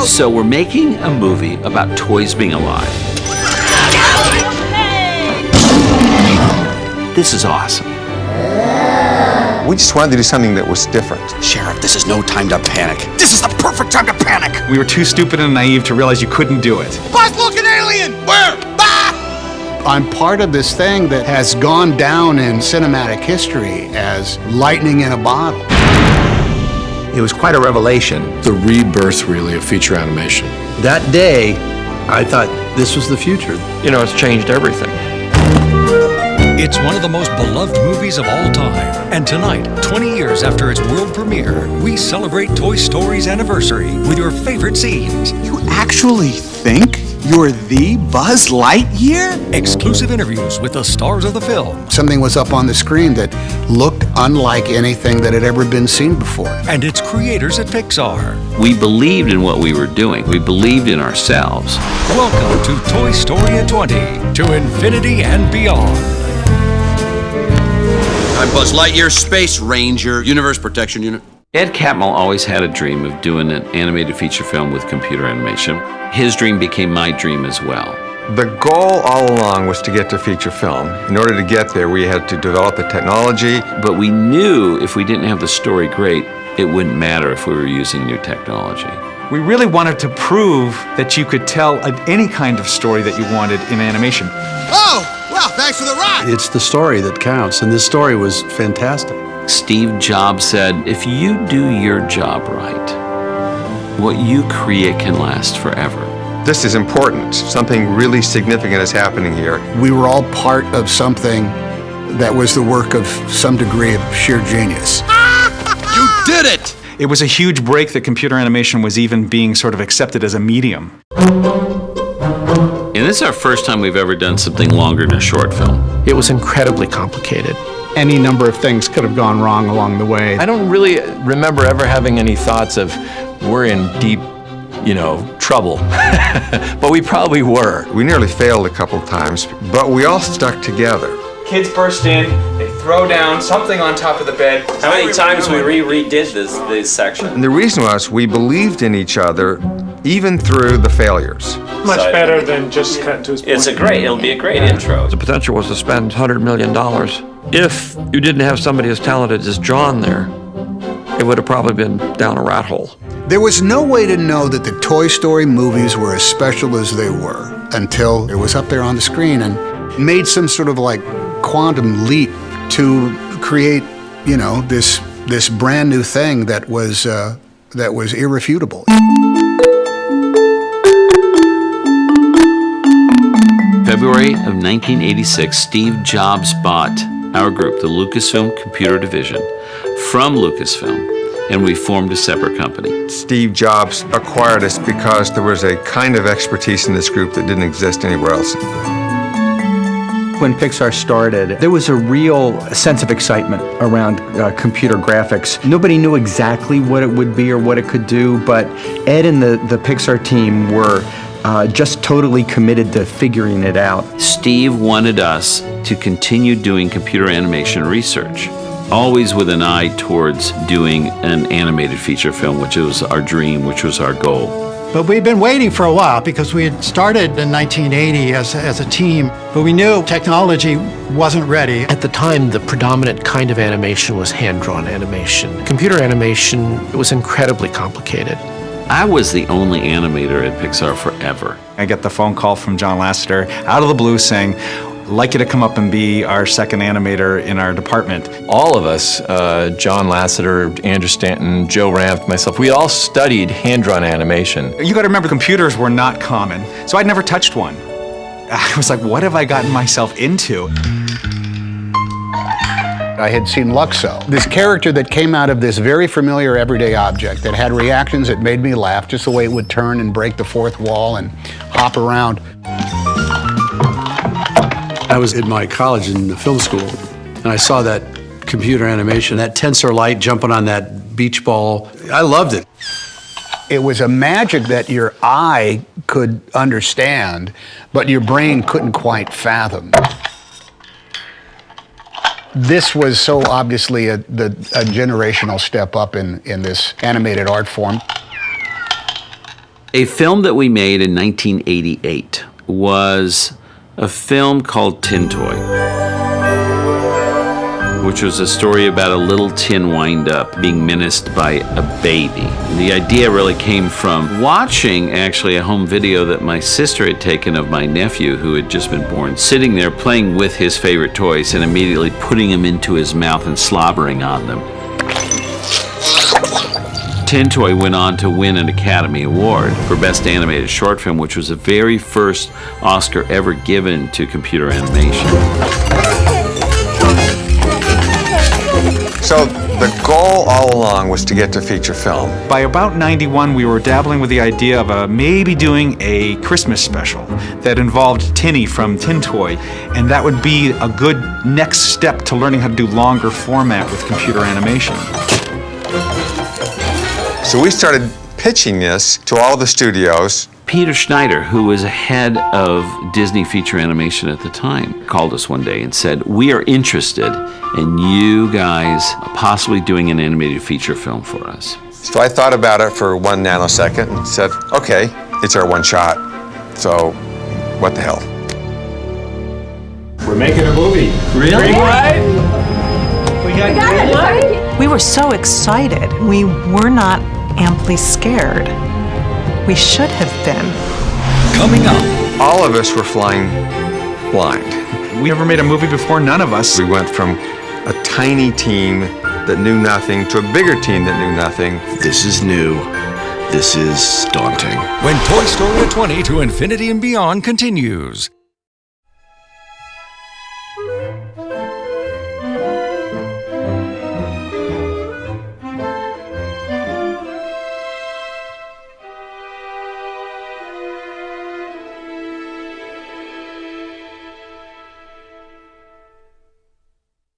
So we're making a movie about toys being alive. This is awesome. We just wanted to do something that was different. Sheriff, this is no time to panic. This is the perfect time to panic! We were too stupid and naive to realize you couldn't do it. Boss, look, an alien! Where? Ah! I'm part of this thing that has gone down in cinematic history as lightning in a bottle. It was quite a revelation. The rebirth, really, of feature animation. That day, I thought this was the future. You know, it's changed everything. It's one of the most beloved movies of all time. And tonight, 20 years after its world premiere, we celebrate Toy Story's anniversary with your favorite scenes. You actually think you're the Buzz Lightyear? Exclusive interviews with the stars of the film. Something was up on the screen that looked unlike anything that had ever been seen before. And its creators at Pixar. We believed in what we were doing. We believed in ourselves. Welcome to Toy Story at 20, to infinity and beyond. I'm Buzz Lightyear, Space Ranger, Universe Protection Unit. Ed Catmull always had a dream of doing an animated feature film with computer animation. His dream became my dream as well. The goal all along was to get to feature film. In order to get there, we had to develop the technology. But we knew if we didn't have the story great, it wouldn't matter if we were using new technology. We really wanted to prove that you could tell any kind of story that you wanted in animation. Oh, well, thanks for the ride. It's the story that counts, and this story was fantastic. Steve Jobs said, if you do your job right, what you create can last forever. This is important. Something really significant is happening here. We were all part of something that was the work of some degree of sheer genius. You did it! It was a huge break that computer animation was even being sort of accepted as a medium. And this is our first time we've ever done something longer than a short film. It was incredibly complicated. Any number of things could have gone wrong along the way. I don't really remember ever having any thoughts of we're in deep, trouble. But we probably were. We nearly failed a couple times, but we all stuck together. Kids burst in, they throw down something on top of the bed. How many times we redid this section? And the reason was we believed in each other even through the failures. Much better than just cut to his point. It'll be a great intro. The potential was to spend $100 million. If you didn't have somebody as talented as John there, it would have probably been down a rat hole. There was no way to know that the Toy Story movies were as special as they were until it was up there on the screen and made some sort of like quantum leap to create, this brand new thing that was irrefutable. February of 1986, Steve Jobs bought our group, the Lucasfilm Computer Division, from Lucasfilm, and we formed a separate company. Steve Jobs acquired us because there was a kind of expertise in this group that didn't exist anywhere else. When Pixar started, there was a real sense of excitement around computer graphics. Nobody knew exactly what it would be or what it could do, but Ed and the Pixar team were just totally committed to figuring it out. Steve wanted us to continue doing computer animation research, always with an eye towards doing an animated feature film, which was our dream, which was our goal. But we'd been waiting for a while because we had started in 1980 as a team, but we knew technology wasn't ready. At the time, the predominant kind of animation was hand-drawn animation. Computer animation, it was incredibly complicated. I was the only animator at Pixar forever. I get the phone call from John Lasseter out of the blue saying, I'd like you to come up and be our second animator in our department. All of us, John Lasseter, Andrew Stanton, Joe Ranft, myself, we all studied hand-drawn animation. You gotta remember, computers were not common, so I'd never touched one. I was like, what have I gotten myself into? I had seen Luxo, this character that came out of this very familiar everyday object that had reactions that made me laugh, just the way it would turn and break the fourth wall and hop around. I was in my college in the film school, and I saw that computer animation, that tensor light jumping on that beach ball. I loved it. It was a magic that your eye could understand, but your brain couldn't quite fathom. This was so obviously a generational step up in this animated art form. A film that we made in 1988 was a film called Tin Toy, which was a story about a little tin wind-up being menaced by a baby. The idea really came from watching actually a home video that my sister had taken of my nephew who had just been born, sitting there playing with his favorite toys and immediately putting them into his mouth and slobbering on them. Tin Toy went on to win an Academy Award for Best Animated Short Film, which was the very first Oscar ever given to computer animation. So the goal all along was to get to feature film. By about 91, we were dabbling with the idea of maybe doing a Christmas special that involved Tinny from Tin Toy, and that would be a good next step to learning how to do longer format with computer animation. So we started pitching this to all the studios. Peter Schneider, who was head of Disney feature animation at the time, called us one day and said, "We are interested in you guys possibly doing an animated feature film for us." So I thought about it for 1 nanosecond and said, okay, it's our one shot. So what the hell? We're making a movie. Really? We got it. We were so excited. We were not amply scared. We should have been. Coming up. All of us were flying blind. We never made a movie before, none of us. We went from a tiny team that knew nothing to a bigger team that knew nothing. This is new. This is daunting. When Toy Story 20 to Infinity and Beyond continues.